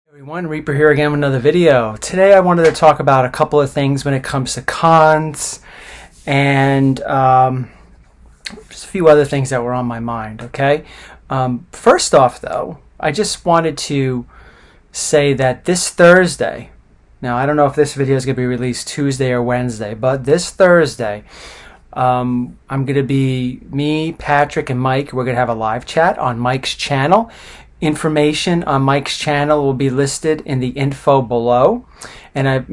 Everyone, Reaper here again with another video. Today I wanted to talk about a couple of things when it comes to cons and just a few other things that were on my mind, okay? First off though, I just wanted to say that this Thursday, now I don't know if this video is going to be released Tuesday or Wednesday, but this Thursday, I'm going to be, me, Patrick, and Mike, we're going to have a live chat on Mike's channel. Information on Mike's channel will be listed in the info below, and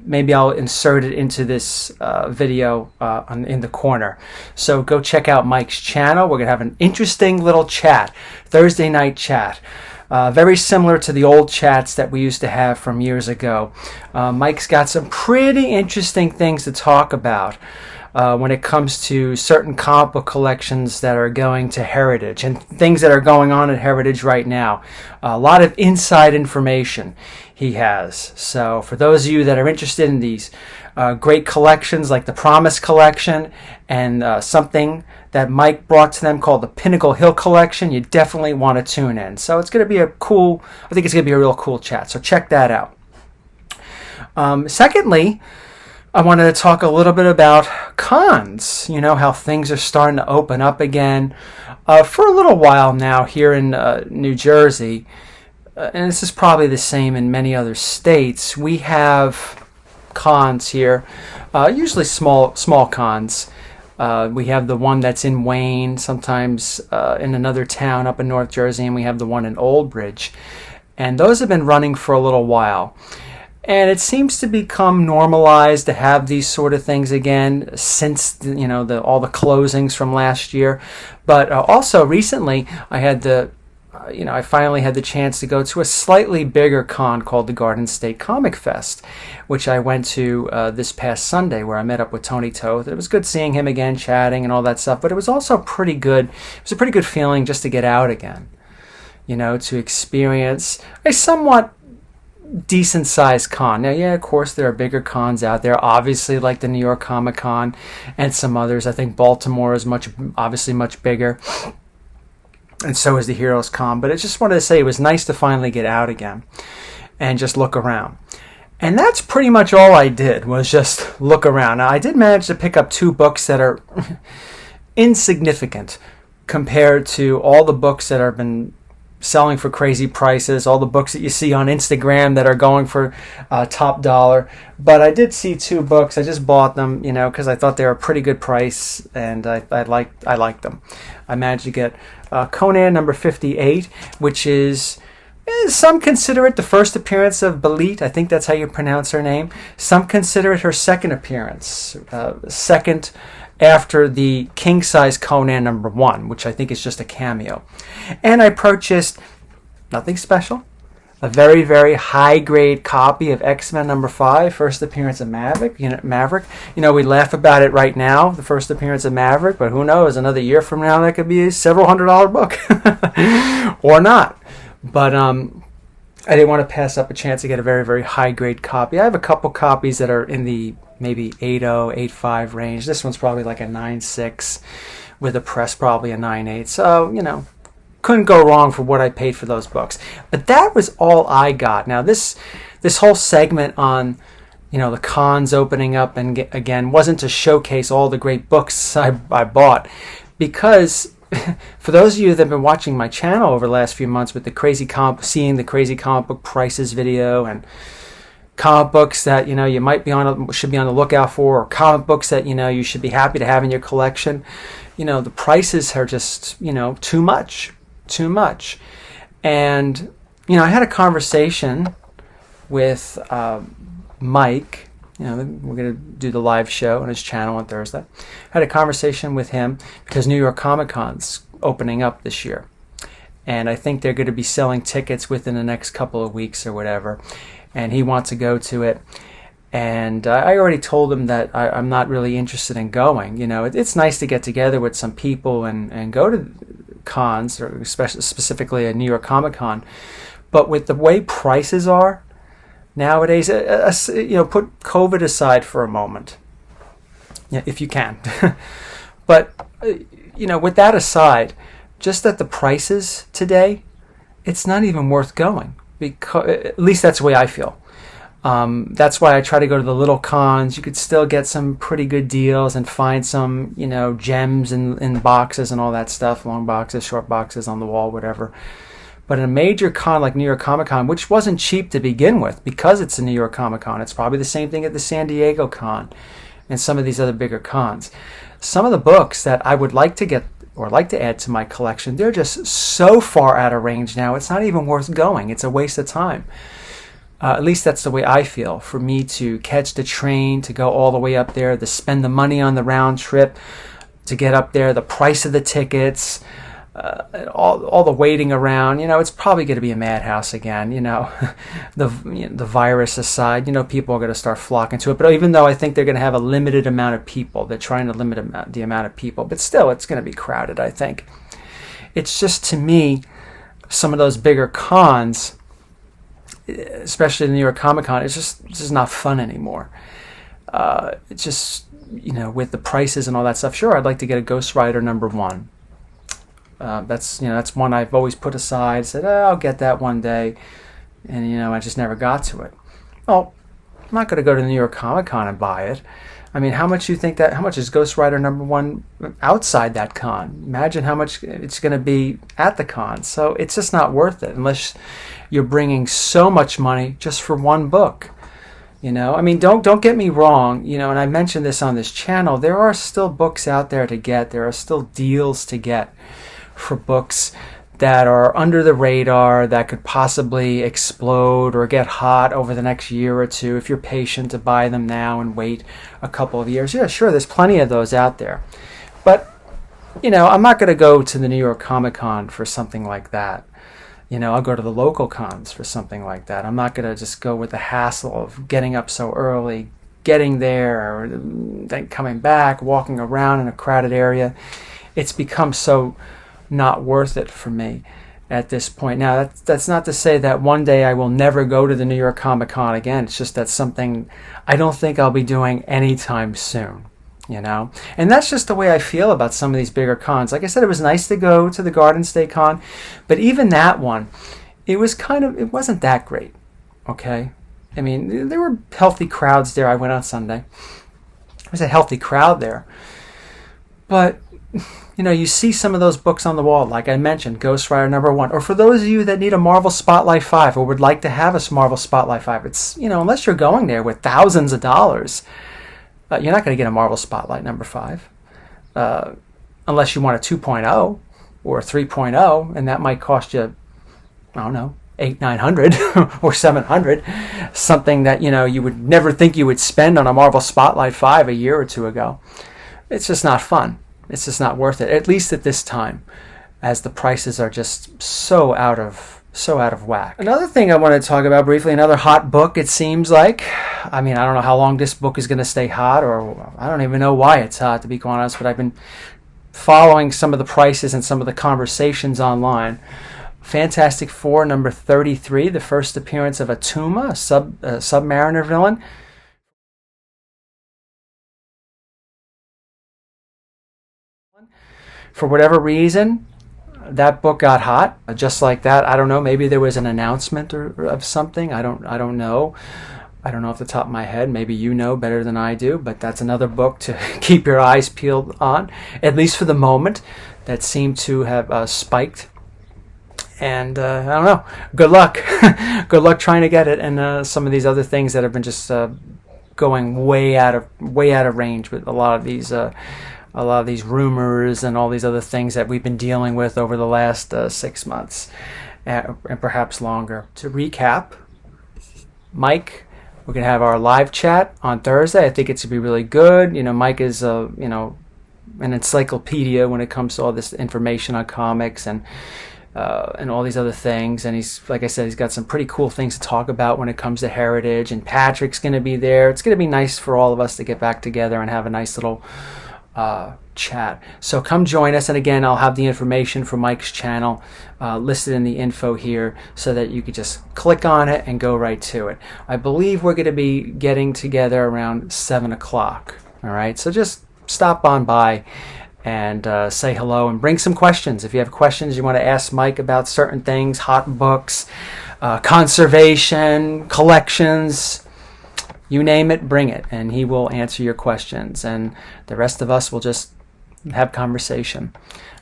maybe I'll insert it into this video in the corner. So go check out Mike's channel. We're gonna have an interesting little chat, Thursday night chat. Very similar to the old chats that we used to have from years ago. Mike's got some pretty interesting things to talk about when it comes to certain comic book collections that are going to Heritage and things that are going on at Heritage right now. A lot of inside information he has. So for those of you that are interested in these great collections like the Promise Collection and something that Mike brought to them called the Pinnacle Hill Collection, you definitely want to tune in. So it's going to be I think it's going to be a real cool chat. So check that out. Secondly, I wanted to talk a little bit about cons, how things are starting to open up again. For a little while now here in New Jersey, and this is probably the same in many other states, we have cons here, usually small cons. We have the one that's in Wayne, sometimes in another town up in North Jersey, and we have the one in Old Bridge. And those have been running for a little while. And it seems to become normalized to have these sort of things again since all the closings from last year. But also recently, I finally had the chance to go to a slightly bigger con called the Garden State Comic Fest, which I went to this past Sunday, where I met up with Tony Toth. It was good seeing him again, chatting and all that stuff. But it was also pretty good. It was a pretty good feeling just to get out again, to experience a somewhat decent sized con. Now, yeah, of course there are bigger cons out there, obviously, like the New York Comic Con and some others. I think Baltimore is obviously much bigger, and so is the Heroes Con. But I just wanted to say it was nice to finally get out again and just look around. And that's pretty much all I did, was just look around. Now, I did manage to pick up 2 books that are insignificant compared to all the books that have been selling for crazy prices, all the books that you see on Instagram that are going for top dollar. But I did see 2 books. I just bought them, because I thought they were a pretty good price, and I liked them. I managed to get Conan number 58, which is, some consider it the first appearance of Belit. I think that's how you pronounce her name. Some consider it her second appearance, second after the king-size Conan number 1, which I think is just a cameo. And I purchased, nothing special, a very, very high-grade copy of X-Men number 5, first appearance of Maverick. We laugh about it right now, the first appearance of Maverick, but who knows, another year from now that could be a several $100 book. Or not. But I didn't want to pass up a chance to get a very, very high-grade copy. I have a couple copies that are in the maybe 8.0, 8.5 range. This one's probably like a 9.6 with a press probably a 9.8. So, couldn't go wrong for what I paid for those books. But that was all I got. Now, this whole segment on, the cons opening up and again wasn't to showcase all the great books I bought, because for those of you that have been watching my channel over the last few months with seeing the crazy comic book prices video, and comic books that you should be on the lookout for, or comic books that you should be happy to have in your collection, the prices are just too much. And I had a conversation with Mike. We're going to do the live show on his channel on Thursday. I had a conversation with him because New York Comic Con's opening up this year, and I think they're going to be selling tickets within the next couple of weeks or whatever, and he wants to go to it. And I already told him that I'm not really interested in going. It's nice to get together with some people and go to cons, or especially specifically a New York Comic Con. But with the way prices are nowadays, put COVID aside for a moment, if you can. But with that aside, just at the prices today, it's not even worth going. because at least that's the way I feel. That's why I try to go to the little cons. You could still get some pretty good deals and find some, gems in boxes and all that stuff, long boxes, short boxes on the wall, whatever. But in a major con like New York Comic Con, which wasn't cheap to begin with because it's a New York Comic Con, it's probably the same thing at the San Diego Con and some of these other bigger cons. Some of the books that I would like to get or like to add to my collection, they're just so far out of range now, it's not even worth going. It's a waste of time. At least that's the way I feel. For me to catch the train, to go all the way up there, to spend the money on the round trip, to get up there, the price of the tickets, all the waiting around, it's probably going to be a madhouse again, the virus aside, people are going to start flocking to it. But even though I think they're going to have a limited amount of people, they're trying to limit the amount of people, but still it's going to be crowded, I think. It's just, to me, some of those bigger cons, especially the New York Comic Con, it's just not fun anymore. It's just, with the prices and all that stuff, sure, I'd like to get a Ghost Rider #1. That's one I've always put aside, said, I'll get that one day, and I just never got to it. Well, I'm not going to go to the New York Comic Con and buy it. I mean, how much is Ghost Rider #1 outside that con? Imagine how much it's going to be at the con. So it's just not worth it unless you're bringing so much money just for one book. I mean, don't get me wrong, and I mentioned this on this channel, there are still books out there to get. There are still deals to get for books that are under the radar, that could possibly explode or get hot over the next year or two if you're patient to buy them now and wait a couple of years. Yeah, sure, there's plenty of those out there. But, I'm not going to go to the New York Comic Con for something like that. I'll go to the local cons for something like that. I'm not going to just go with the hassle of getting up so early, getting there, then coming back, walking around in a crowded area. It's become so not worth it for me at this point. Now, that's not to say that one day I will never go to the New York Comic Con again. It's just that's something I don't think I'll be doing anytime soon. And that's just the way I feel about some of these bigger cons. Like I said, it was nice to go to the Garden State Con, but even that one, it wasn't that great. Okay, I mean, there were healthy crowds there. I went on Sunday. There was a healthy crowd there, but you see some of those books on the wall, like I mentioned, Ghost Rider #1, or for those of you that need a Marvel Spotlight 5 or would like to have a Marvel Spotlight 5, it's unless you're going there with thousands of dollars. You're not going to get a Marvel Spotlight #5 unless you want a 2.0 or a 3.0, and that might cost you, I don't know, $800-900 or $700, something that you would never think you would spend on a Marvel Spotlight 5 a year or two ago. It's just not fun. It's just not worth it, at least at this time, as the prices are just so out of whack. Another thing I want to talk about briefly, another hot book, it seems like. I mean, I don't know how long this book is going to stay hot, or I don't even know why it's hot, to be quite honest, but I've been following some of the prices and some of the conversations online. Fantastic Four #33, the first appearance of Attuma, a Submariner villain. For whatever reason, that book got hot, just like that. I don't know. Maybe there was an announcement of something. I don't know. I don't know off the top of my head. Maybe you know better than I do. But that's another book to keep your eyes peeled on, at least for the moment, that seemed to have spiked. And I don't know. Good luck. Good luck trying to get it. And some of these other things that have been just going way out of range with a lot of these rumors and all these other things that we've been dealing with over the last 6 months and perhaps longer. To recap, Mike, we're going to have our live chat on Thursday. I think it's going to be really good. Mike is an encyclopedia when it comes to all this information on comics and all these other things. And he's, like I said, he's got some pretty cool things to talk about when it comes to heritage. And Patrick's going to be there. It's going to be nice for all of us to get back together and have a nice little chat. So come join us, and again, I'll have the information for Mike's channel listed in the info here so that you could just click on it and go right to it. I believe we're going to be getting together around 7 o'clock. All right, so just stop on by and say hello and bring some questions. If you have questions you want to ask Mike about certain things, hot books, conservation, collections, you name it, bring it, and he will answer your questions. And the rest of us will just have conversation.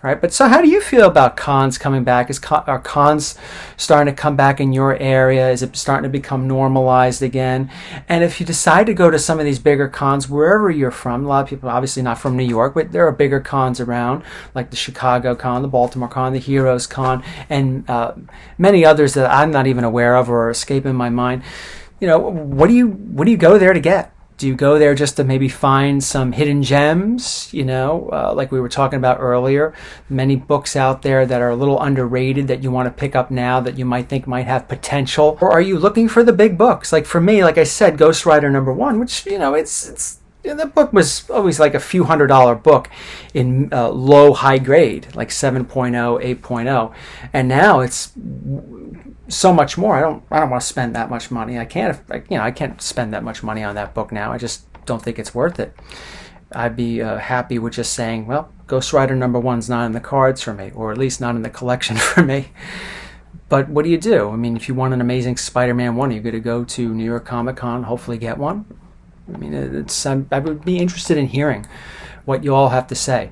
All right, but so how do you feel about cons coming back? Are cons starting to come back in your area? Is it starting to become normalized again? And if you decide to go to some of these bigger cons, wherever you're from, a lot of people obviously not from New York, but there are bigger cons around, like the Chicago Con, the Baltimore Con, the Heroes Con, and many others that I'm not even aware of or are escaping my mind. You know, what do you go there to get? Do you go there just to maybe find some hidden gems, like we were talking about earlier? Many books out there that are a little underrated that you want to pick up now that you might think might have potential? Or are you looking for the big books? Like for me, like I said, Ghost Rider #1, which, the book was always like a few $100 book in low, high grade, like 7.0, 8.0. And now it's so much more. I don't want to spend that much money. I can't spend that much money on that book now. I just don't think it's worth it. I'd be happy with just saying, well, Ghost Rider #1's not in the cards for me, or at least not in the collection for me. But what do you do? I mean, if you want an Amazing Spider-Man 1, you're going to go to New York Comic Con, hopefully get one. I mean, I would be interested in hearing what you all have to say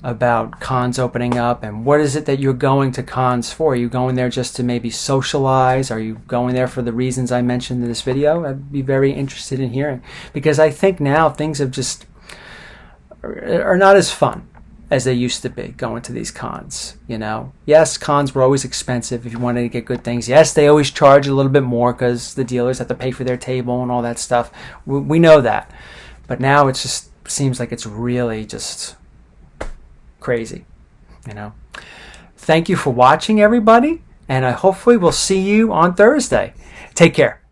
about cons opening up, and what is it that you're going to cons for? Are you going there just to maybe socialize? Are you going there for the reasons I mentioned in this video? I'd be very interested in hearing, because I think now things are not as fun as they used to be going to these cons. Yes, cons were always expensive if you wanted to get good things. Yes, they always charge a little bit more because the dealers have to pay for their table and all that stuff. We know that, but now it just seems like it's really just crazy. Thank you for watching, everybody, and I hopefully will see you on Thursday. Take care.